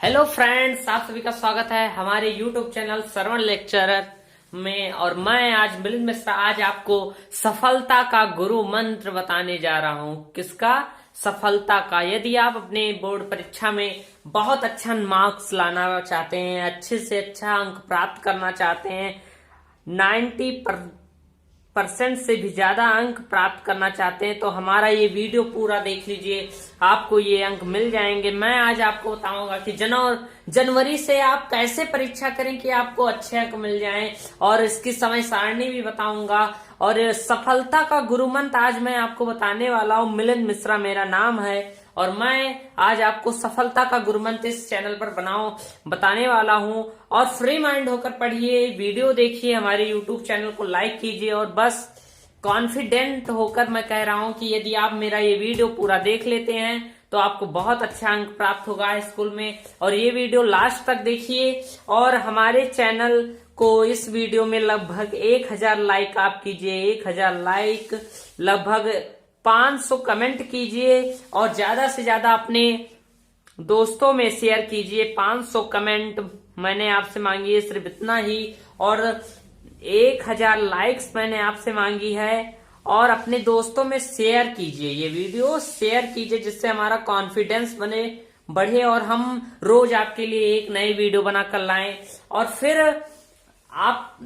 Hello friends, आप सभी का स्वागत है हमारे यूट्यूब चैनल श्रवण लेक्चरर में। और मैं आज मिलिंद मिश्रा आज आपको सफलता का गुरु मंत्र बताने जा रहा हूं। किसका? सफलता का। यदि आप अपने बोर्ड परीक्षा में बहुत अच्छा मार्क्स लाना चाहते हैं, अच्छे से अच्छा अंक प्राप्त करना चाहते हैं, 90% से भी ज्यादा अंक प्राप्त करना चाहते हैं, तो हमारा ये वीडियो पूरा देख लीजिए, आपको ये अंक मिल जाएंगे। मैं आज आपको बताऊंगा कि जनवरी से आप कैसे परीक्षा करें कि आपको अच्छे अंक मिल जाएं, और इसकी समय सारणी भी बताऊंगा। और सफलता का गुरु मंत्र आज मैं आपको बताने वाला हूं। मिलिंद मिश्रा मेरा नाम है और मैं आज आपको सफलता का गुरु मंत्र इस चैनल पर बताने वाला हूं। और फ्री माइंड होकर पढ़िए, वीडियो देखिए, हमारे यूट्यूब चैनल को लाइक कीजिए। और बस कॉन्फिडेंट होकर मैं कह रहा हूं कि यदि आप मेरा ये वीडियो पूरा देख लेते हैं तो आपको बहुत अच्छा अंक प्राप्त होगा स्कूल में। और ये वीडियो लास्ट तक देखिए। और हमारे चैनल को इस वीडियो में लगभग 1000 लाइक आप कीजिए, 1000 लाइक, लगभग 500 कमेंट कीजिए और ज्यादा से ज्यादा अपने दोस्तों में शेयर कीजिए। 500 कमेंट मैंने आपसे मांगी है, सिर्फ इतना ही। और 1000 लाइक्स मैंने आपसे मांगी है। और अपने दोस्तों में शेयर कीजिए, ये वीडियो शेयर कीजिए, जिससे हमारा कॉन्फिडेंस बढ़े और हम रोज आपके लिए एक नई वीडियो बनाकर लाएं। और फिर आप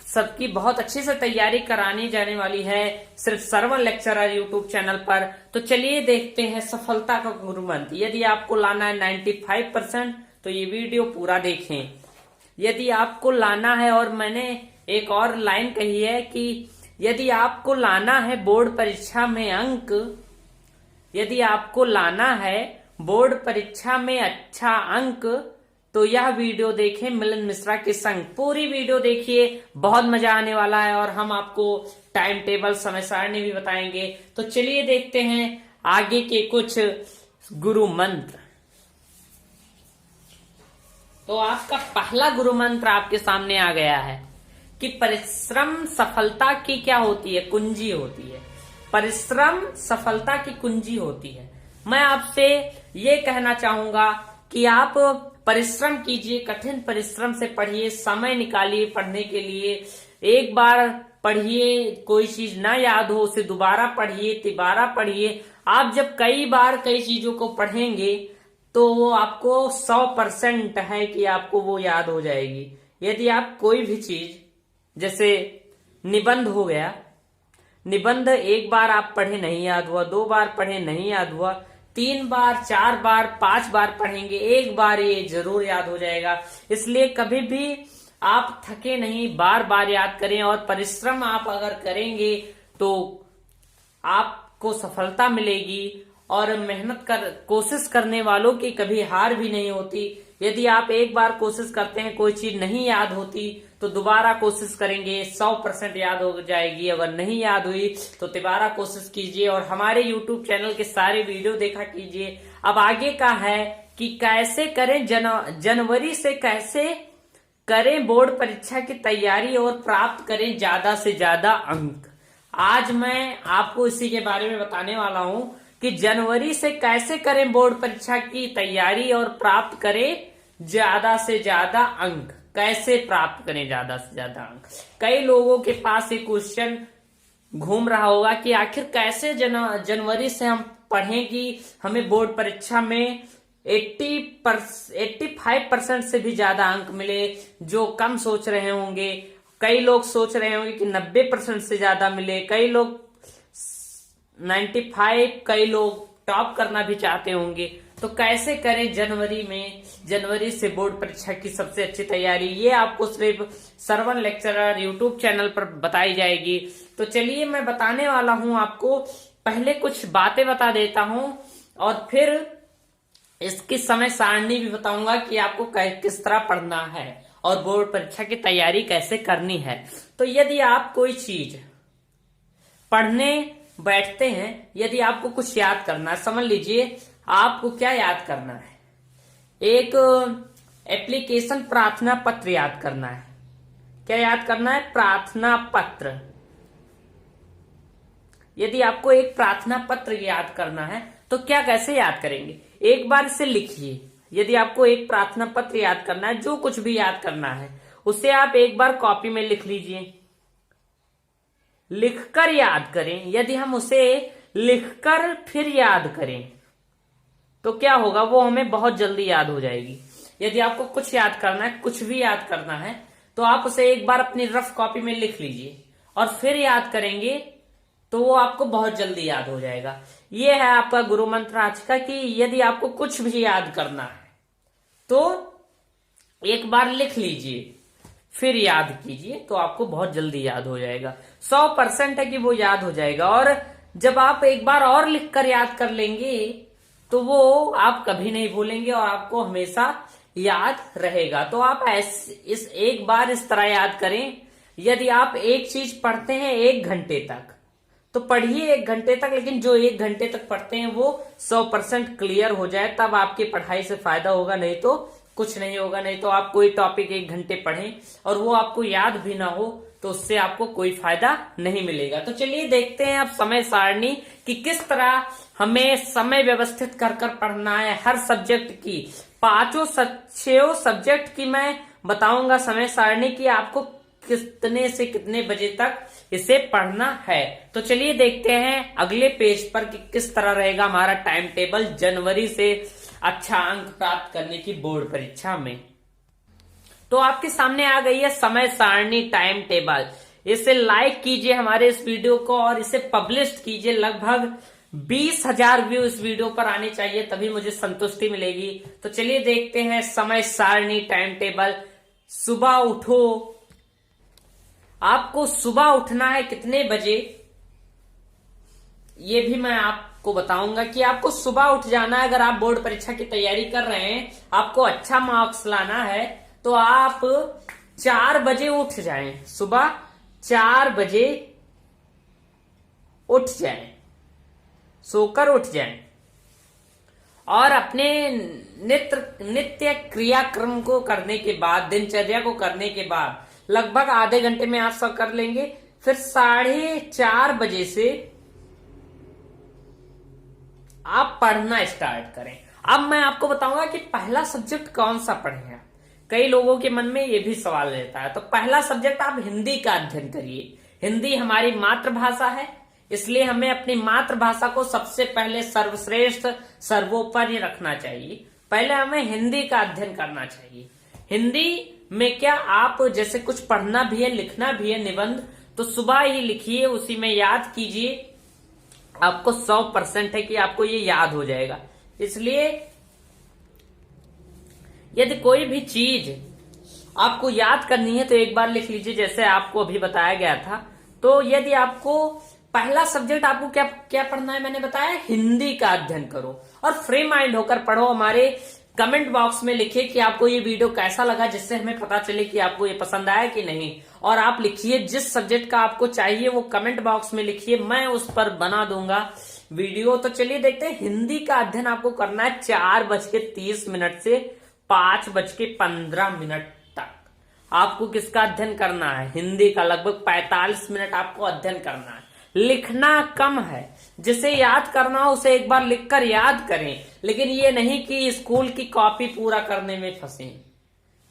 सबकी बहुत अच्छे से तैयारी करानी जाने वाली है सिर्फ श्रवण लेक्चरर यूट्यूब चैनल पर। तो चलिए देखते हैं सफलता का गुरु मंत्र। यदि आपको लाना है 95% तो ये वीडियो पूरा देखें। यदि आपको लाना है, और मैंने एक और लाइन कही है कि यदि आपको लाना है बोर्ड परीक्षा में अंक, यदि आपको लाना है बोर्ड परीक्षा में अच्छा अंक, तो यह वीडियो देखें मिलिंद मिश्रा के संग। पूरी वीडियो देखिए, बहुत मजा आने वाला है। और हम आपको टाइम टेबल, समय सारणी भी बताएंगे। तो चलिए देखते हैं आगे के कुछ गुरु मंत्र। तो आपका पहला गुरु मंत्र आपके सामने आ गया है कि परिश्रम सफलता की क्या होती है? कुंजी होती है। परिश्रम सफलता की कुंजी होती है। मैं आपसे ये कहना चाहूंगा कि आप परिश्रम कीजिए, कठिन परिश्रम से पढ़िए, समय निकालिए पढ़ने के लिए। एक बार पढ़िए, कोई चीज ना याद हो उसे दोबारा पढ़िए, तिबारा पढ़िए। आप जब कई बार कई चीजों को पढ़ेंगे तो वो आपको 100% है कि आपको वो याद हो जाएगी। यदि आप कोई भी चीज, जैसे निबंध हो गया, निबंध एक बार आप पढ़े नहीं याद हुआ, 2 बार पढ़े नहीं याद हुआ, 3 बार, 4 बार, 5 बार पढ़ेंगे, एक बार ये जरूर याद हो जाएगा। इसलिए कभी भी आप थके नहीं, बार बार याद करें। और परिश्रम आप अगर करेंगे तो आपको सफलता मिलेगी। और कोशिश करने वालों की कभी हार भी नहीं होती। यदि आप एक बार कोशिश करते हैं, कोई चीज नहीं याद होती, तो दोबारा कोशिश करेंगे, 100% याद हो जाएगी। अगर नहीं याद हुई तो दोबारा कोशिश कीजिए और हमारे YouTube चैनल के सारे वीडियो देखा कीजिए। अब आगे का है कि कैसे करें जनवरी से कैसे करें बोर्ड परीक्षा की तैयारी और प्राप्त करें ज्यादा से ज्यादा अंक। आज मैं आपको इसी के बारे में बताने वाला हूं कि जनवरी से कैसे करें बोर्ड परीक्षा की तैयारी और प्राप्त करें ज्यादा से ज्यादा अंक। कैसे प्राप्त करें ज्यादा से ज्यादा अंक? कई लोगों के पास एक क्वेश्चन घूम रहा होगा कि आखिर कैसे जनवरी से हम पढ़ें कि हमें बोर्ड परीक्षा में 85% से भी ज्यादा अंक मिले। जो कम सोच रहे होंगे, कई लोग सोच रहे होंगे कि 90% से ज्यादा मिले, कई लोग 95, कई लोग टॉप करना भी चाहते होंगे। तो कैसे करें जनवरी से बोर्ड परीक्षा की सबसे अच्छी तैयारी, ये आपको सिर्फ श्रवण लेक्चरर यूट्यूब चैनल पर बताई जाएगी। तो चलिए मैं बताने वाला हूं आपको। पहले कुछ बातें बता देता हूं और फिर इसकी समय सारणी भी बताऊंगा कि आपको किस तरह पढ़ना है और बोर्ड परीक्षा की तैयारी कैसे करनी है। तो यदि आप कोई चीज पढ़ने बैठते हैं, यदि आपको कुछ याद करना है, समझ लीजिए आपको क्या याद करना है, एक एप्लीकेशन प्रार्थना पत्र याद करना है। क्या याद करना है? प्रार्थना पत्र। यदि आपको एक प्रार्थना पत्र याद करना है तो क्या कैसे याद करेंगे? एक बार इसे लिखिए, यदि आपको एक प्रार्थना पत्र याद करना है, जो कुछ भी याद करना है, उसे आप एक बार कॉपी में लिख लीजिए, लिखकर याद करें। यदि हम उसे लिखकर फिर याद करें तो क्या होगा, वो हमें बहुत जल्दी याद हो जाएगी। यदि आपको कुछ याद करना है, कुछ भी याद करना है, तो आप उसे एक बार अपनी रफ कॉपी में लिख लीजिए और फिर याद करेंगे तो वो आपको बहुत जल्दी याद हो जाएगा। ये है आपका गुरु मंत्र आज का, कि यदि आपको कुछ भी याद करना है तो एक बार लिख लीजिए, फिर याद कीजिए, तो आपको बहुत जल्दी याद हो जाएगा। 100% है कि वो याद हो जाएगा। और जब आप एक बार और लिखकर याद कर लेंगे तो वो आप कभी नहीं भूलेंगे और आपको हमेशा याद रहेगा। तो आप इस एक बार इस तरह याद करें, यदि आप एक चीज पढ़ते हैं 1 घंटे तक तो पढ़िए 1 घंटे तक, लेकिन जो 1 घंटे तक पढ़ते हैं वो 100% क्लियर हो जाए, तब आपकी पढ़ाई से फायदा होगा, नहीं तो कुछ नहीं होगा। नहीं तो आप कोई टॉपिक 1 घंटे पढ़ें और वो आपको याद भी ना हो तो उससे आपको कोई फायदा नहीं मिलेगा। तो चलिए देखते हैं अब समय सारणी कि किस तरह हमें समय व्यवस्थित कर कर पढ़ना है। हर सब्जेक्ट की 6 सब्जेक्ट की मैं बताऊंगा समय सारणी की, आपको कितने से कितने बजे तक इसे पढ़ना है। तो चलिए देखते हैं अगले पेज पर कि किस तरह रहेगा हमारा टाइम टेबल जनवरी से अच्छा अंक प्राप्त करने की बोर्ड परीक्षा में। तो आपके सामने आ गई है समय सारणी टाइम टेबल। इसे लाइक कीजिए हमारे इस वीडियो को और इसे पब्लिश कीजिए। लगभग 20,000 व्यू इस वीडियो पर आने चाहिए, तभी मुझे संतुष्टि मिलेगी। तो चलिए देखते हैं समय सारणी टाइम टेबल। सुबह उठो, आपको सुबह उठना है कितने बजे ये भी मैं आपको बताऊंगा कि आपको सुबह उठ जाना है। अगर आप बोर्ड परीक्षा की तैयारी कर रहे हैं, आपको अच्छा मार्क्स लाना है, तो आप 4 बजे उठ जाएं। सुबह 4 बजे उठ जाएं, सोकर उठ जाएं और अपने नित्य क्रियाक्रम को करने के बाद, दिनचर्या को करने के बाद लगभग आधे घंटे में आप सब कर लेंगे। फिर 4:30 बजे से आप पढ़ना स्टार्ट करें। अब मैं आपको बताऊंगा कि पहला सब्जेक्ट कौन सा पढ़ें। कई लोगों के मन में ये भी सवाल रहता है। तो पहला सब्जेक्ट आप हिंदी का अध्ययन करिए। हिंदी हमारी मातृभाषा है, इसलिए हमें अपनी मातृभाषा को सबसे पहले सर्वश्रेष्ठ, सर्वोपरि रखना चाहिए। पहले हमें हिंदी का अध्ययन करना चाहिए। हिंदी में क्या, आप जैसे कुछ पढ़ना भी है, लिखना भी है, निबंध, तो सुबह ही लिखिए, उसी में याद कीजिए। आपको 100% है कि आपको ये याद हो जाएगा। इसलिए यदि कोई भी चीज आपको याद करनी है तो एक बार लिख लीजिए, जैसे आपको अभी बताया गया था। तो यदि आपको पहला सब्जेक्ट आपको क्या क्या पढ़ना है, मैंने बताया हिंदी का अध्ययन करो और फ्री माइंड होकर पढ़ो। हमारे कमेंट बॉक्स में लिखिए कि आपको ये वीडियो कैसा लगा, जिससे हमें पता चले कि आपको ये पसंद आया कि नहीं। और आप लिखिए जिस सब्जेक्ट का आपको चाहिए वो कमेंट बॉक्स में लिखिए, मैं उस पर बना दूंगा वीडियो। तो चलिए देखते हैं। हिंदी का अध्ययन आपको करना है 4:30 से 5:15 तक। आपको किसका अध्ययन करना है? हिंदी का। लगभग 45 मिनट आपको अध्ययन करना है। लिखना कम है, जिसे याद करना हो उसे एक बार लिखकर याद करें, लेकिन ये नहीं कि स्कूल की कॉपी पूरा करने में फंसे।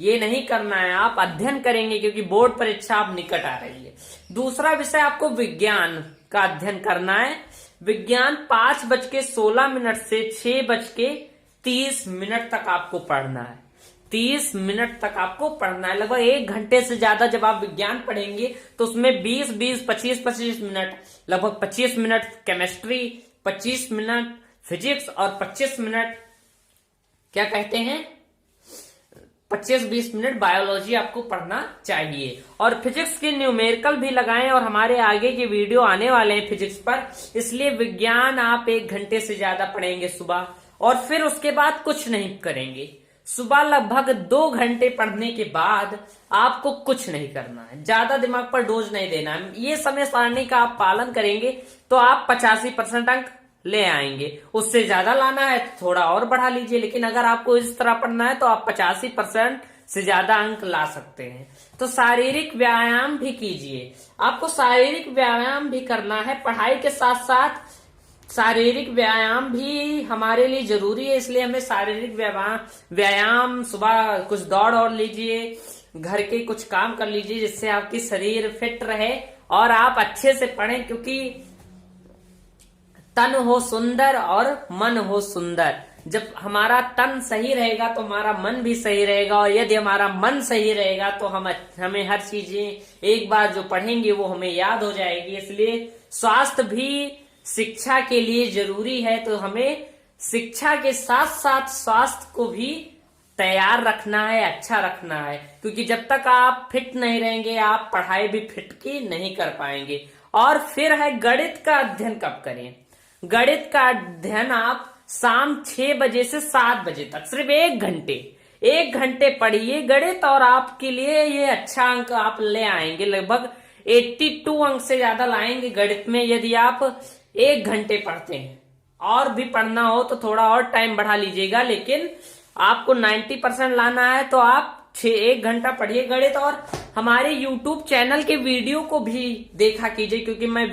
ये नहीं करना है। आप अध्ययन करेंगे क्योंकि बोर्ड परीक्षा अब निकट आ रही है। दूसरा विषय आपको विज्ञान का अध्ययन करना है। विज्ञान 5:16 से 6:30 तक आपको पढ़ना है। 30 मिनट तक आपको पढ़ना है। लगभग 1 घंटे से ज्यादा जब आप विज्ञान पढ़ेंगे तो उसमें 20-20, 25-25 मिनट, लगभग 25 मिनट केमिस्ट्री, 25 मिनट फिजिक्स और 25 मिनट क्या कहते हैं, 25-20 मिनट बायोलॉजी आपको पढ़ना चाहिए। और फिजिक्स की न्यूमेरिकल भी लगाएं, और हमारे आगे के वीडियो आने वाले हैं फिजिक्स पर, इसलिए विज्ञान आप 1 घंटे से ज्यादा पढ़ेंगे सुबह, और फिर उसके बाद कुछ नहीं करेंगे। सुबह लगभग 2 घंटे पढ़ने के बाद आपको कुछ नहीं करना है, ज्यादा दिमाग पर डोज नहीं देना है। ये समय सारणी का आप पालन करेंगे तो आप 85% अंक ले आएंगे। उससे ज्यादा लाना है तो थोड़ा और बढ़ा लीजिए, लेकिन अगर आपको इस तरह पढ़ना है तो आप 85% से ज्यादा अंक ला सकते हैं। तो शारीरिक व्यायाम भी कीजिए। आपको शारीरिक व्यायाम भी करना है। पढ़ाई के साथ साथ शारीरिक व्यायाम भी हमारे लिए जरूरी है, इसलिए हमें शारीरिक व्यायाम सुबह कुछ दौड़ और लीजिए, घर के कुछ काम कर लीजिए जिससे आपकी शरीर फिट रहे और आप अच्छे से पढ़ें, क्योंकि तन हो सुंदर और मन हो सुंदर। जब हमारा तन सही रहेगा तो हमारा मन भी सही रहेगा, और यदि हमारा मन सही रहेगा तो हमें हर चीजें एक बार जो पढ़ेंगे वो हमें याद हो जाएगी। इसलिए स्वास्थ्य भी शिक्षा के लिए जरूरी है, तो हमें शिक्षा के साथ साथ स्वास्थ्य को भी तैयार रखना है, अच्छा रखना है, क्योंकि जब तक आप फिट नहीं रहेंगे आप पढ़ाई भी फिट की नहीं कर पाएंगे। और फिर है गणित का अध्ययन कब करें। गणित का अध्ययन आप शाम 6 बजे से 7 बजे तक सिर्फ 1 घंटे पढ़िए गणित, और आपके लिए ये अच्छा अंक आप ले आएंगे। लगभग 82 अंक से ज्यादा लाएंगे गणित में यदि आप 1 घंटे पढ़ते हैं। और भी पढ़ना हो तो थोड़ा और टाइम बढ़ा लीजिएगा, लेकिन आपको 90% लाना है तो आप 1 घंटा पढ़िए गणित। और हमारे YouTube चैनल के वीडियो को भी देखा कीजिए, क्योंकि मैं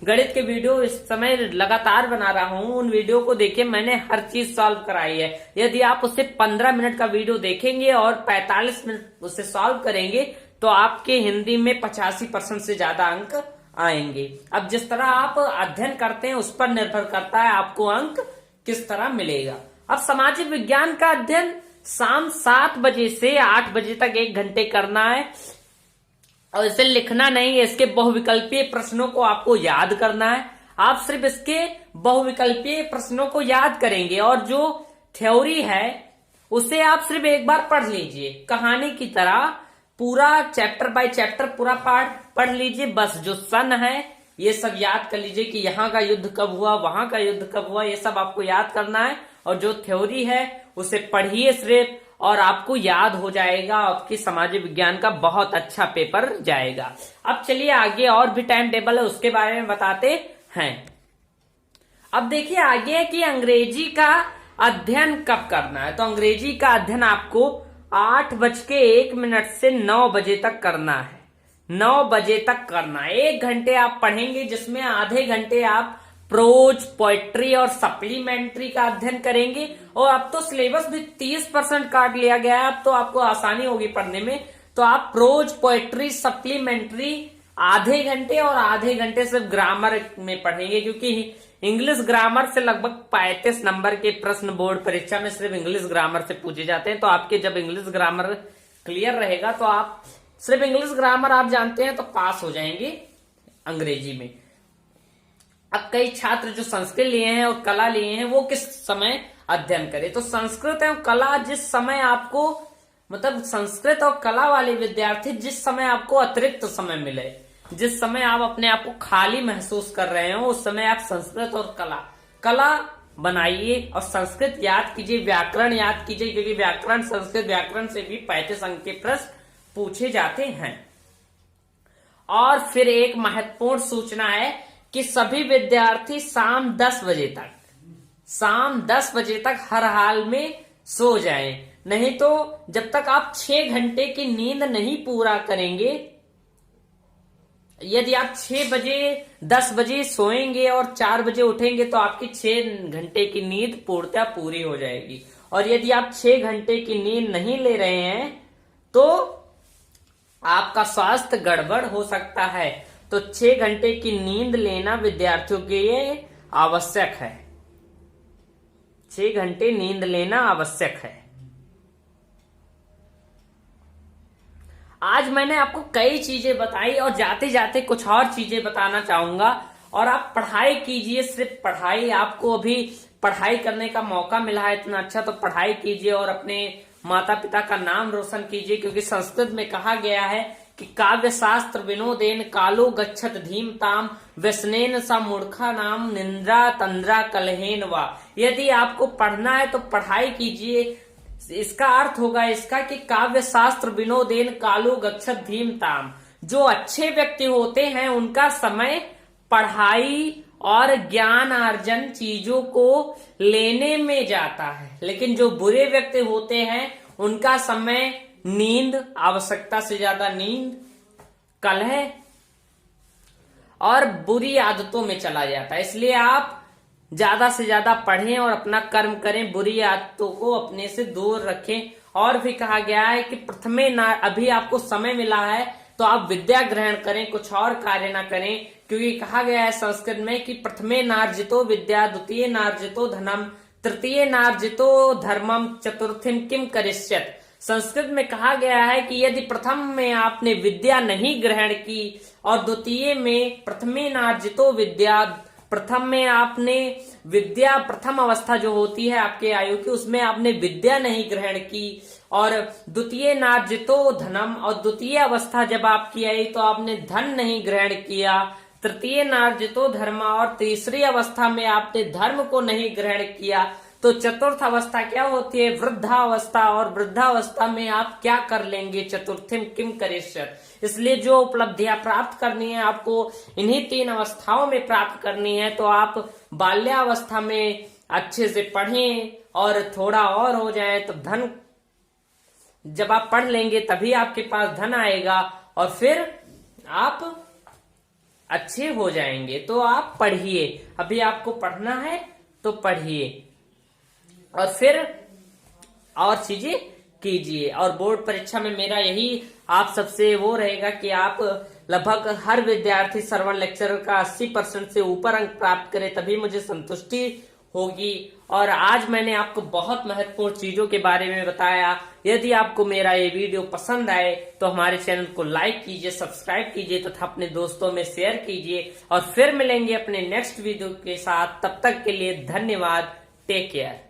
गणित के वीडियो इस समय लगातार बना रहा हूं। उन वीडियो को देखिए, मैंने हर चीज सॉल्व कराई है। यदि आप उससे 15 मिनट का वीडियो देखेंगे और 45 मिनट उससे सॉल्व करेंगे तो आपके हिंदी में 85% से ज्यादा अंक आएंगे। अब जिस तरह आप अध्ययन करते हैं उस पर निर्भर करता है आपको अंक किस तरह मिलेगा। अब सामाजिक विज्ञान का अध्ययन शाम 7 बजे से 8 बजे तक 1 घंटे करना है, और इसे लिखना नहीं है। इसके बहुविकल्पीय प्रश्नों को आपको याद करना है। आप सिर्फ इसके बहुविकल्पीय प्रश्नों को याद करेंगे, और जो थ्योरी है उसे आप सिर्फ एक बार पढ़ लीजिए, कहानी की तरह पूरा चैप्टर बाय चैप्टर पूरा पाठ पढ़ लीजिए। बस जो सन है ये सब याद कर लीजिए कि यहाँ का युद्ध कब हुआ, वहां का युद्ध कब हुआ, ये सब आपको याद करना है। और जो थ्योरी है उसे पढ़िए सिर्फ, और आपको याद हो जाएगा। आपकी सामाजिक विज्ञान का बहुत अच्छा पेपर जाएगा। अब चलिए आगे और भी टाइम टेबल है उसके बारे में बताते हैं। अब देखिए आगे कि अंग्रेजी का अध्ययन कब करना है। तो अंग्रेजी का अध्ययन आपको 8:01 से 9 बजे तक करना है। 9 बजे तक करना है। 1 घंटे आप पढ़ेंगे, जिसमें आधे घंटे आप प्रोज, पोएट्री और सप्लीमेंट्री का अध्ययन करेंगे। और अब तो सिलेबस भी 30% काट लिया गया है, अब तो आपको आसानी होगी पढ़ने में। तो आप प्रोज, पोएट्री, सप्लीमेंट्री आधे घंटे और आधे घंटे सिर्फ ग्रामर में पढ़ेंगे, क्योंकि इंग्लिश ग्रामर से लगभग 35 नंबर के प्रश्न बोर्ड परीक्षा में सिर्फ इंग्लिश ग्रामर से पूछे जाते हैं। तो आपके जब इंग्लिश ग्रामर क्लियर रहेगा तो आप सिर्फ इंग्लिश ग्रामर आप जानते हैं तो पास हो जाएंगे अंग्रेजी में। अब कई छात्र जो संस्कृत लिए हैं और कला लिए हैं वो किस समय अध्ययन करें। तो संस्कृत एवं कला जिस समय आपको, मतलब संस्कृत और कला वाले विद्यार्थी जिस समय आपको अतिरिक्त समय मिले, जिस समय आप अपने आप को खाली महसूस कर रहे हो, उस समय आप संस्कृत और कला बनाइए और संस्कृत याद कीजिए, व्याकरण याद कीजिए, क्योंकि व्याकरण, संस्कृत व्याकरण से भी 35 अंक के प्रश्न पूछे जाते हैं। और फिर एक महत्वपूर्ण सूचना है कि सभी विद्यार्थी शाम 10 बजे तक हर हाल में सो जाएं। नहीं तो जब तक आप 6 घंटे की नींद नहीं पूरा करेंगे, यदि आप 10 बजे सोएंगे और 4 बजे उठेंगे तो आपकी 6 घंटे की नींद पूर्णतः पूरी हो जाएगी। और यदि आप 6 घंटे की नींद नहीं ले रहे हैं तो आपका स्वास्थ्य गड़बड़ हो सकता है। तो 6 घंटे की नींद लेना विद्यार्थियों के लिए आवश्यक है। 6 घंटे नींद लेना आवश्यक है। आज मैंने आपको कई चीजें बताई और जाते जाते कुछ और चीजें बताना चाहूंगा। और आप पढ़ाई कीजिए, सिर्फ पढ़ाई। आपको अभी पढ़ाई करने का मौका मिला है इतना अच्छा, तो पढ़ाई कीजिए और अपने माता पिता का नाम रोशन कीजिए, क्योंकि संस्कृत में कहा गया है कि काव्य शास्त्र विनोदेन कालो गच्छत धीमताम व्यसनेन सा मूर्खा नाम निंद्रा तंद्रा कलहेन वा। यदि आपको पढ़ना है तो पढ़ाई कीजिए। इसका अर्थ होगा इसका कि काव्य शास्त्र विनोदेन कालो गच्छत धीमताम। जो अच्छे व्यक्ति होते हैं उनका समय पढ़ाई और ज्ञान अर्जन चीजों को लेने में जाता है, लेकिन जो बुरे व्यक्ति होते हैं उनका समय नींद, आवश्यकता से ज्यादा नींद, कलह और बुरी आदतों में चला जाता है। इसलिए आप ज्यादा से ज्यादा पढ़ें और अपना कर्म करें, बुरी आदतों को अपने से दूर रखें। और भी कहा गया है कि प्रथमे नार, अभी आपको समय मिला है तो आप विद्या ग्रहण करें, कुछ और कार्य ना करें, क्योंकि कहा गया है संस्कृत में कि प्रथमे नार्जितो विद्या, द्वितीय नार्जितो धनम, तृतीय नार्जितो धर्मम, चतुर्थीम किम करिष्यत। संस्कृत में कहा गया है कि यदि प्रथम में आपने विद्या नहीं ग्रहण की और द्वितीय में प्रथमे नार्जितो विद्या, प्रथम में आपने विद्या, प्रथम अवस्था जो होती है आपके आयु की, उसमें आपने विद्या नहीं ग्रहण की, और द्वितीय नार्जितो धनम, और द्वितीय अवस्था जब आपकी आई तो आपने धन नहीं ग्रहण किया, तृतीय नार्जितो धर्म, और तीसरी अवस्था में आपने धर्म को नहीं ग्रहण किया, तो चतुर्थ अवस्था क्या होती है? वृद्धावस्था। और वृद्धावस्था में आप क्या कर लेंगे? चतुर्थीम किम करिष्यत। इसलिए जो उपलब्धियां प्राप्त करनी है आपको इन्हीं 3 अवस्थाओं में प्राप्त करनी है। तो आप बाल्यावस्था में अच्छे से पढ़ें और थोड़ा और हो जाए तो धन, जब आप पढ़ लेंगे तभी आपके पास धन आएगा और फिर आप अच्छे हो जाएंगे। तो आप पढ़िए, अभी आपको पढ़ना है तो पढ़िए और फिर और चीजें कीजिए। और बोर्ड परीक्षा में मेरा यही आप सबसे वो रहेगा कि आप लगभग हर विद्यार्थी श्रवण लेक्चरर का 80% से ऊपर अंक प्राप्त करे, तभी मुझे संतुष्टि होगी। और आज मैंने आपको बहुत महत्वपूर्ण चीजों के बारे में बताया। यदि आपको मेरा ये वीडियो पसंद आए तो हमारे चैनल को लाइक कीजिए, सब्सक्राइब कीजिए तथा अपने दोस्तों में शेयर कीजिए। और फिर मिलेंगे अपने नेक्स्ट वीडियो के साथ, तब तक के लिए धन्यवाद। Take care.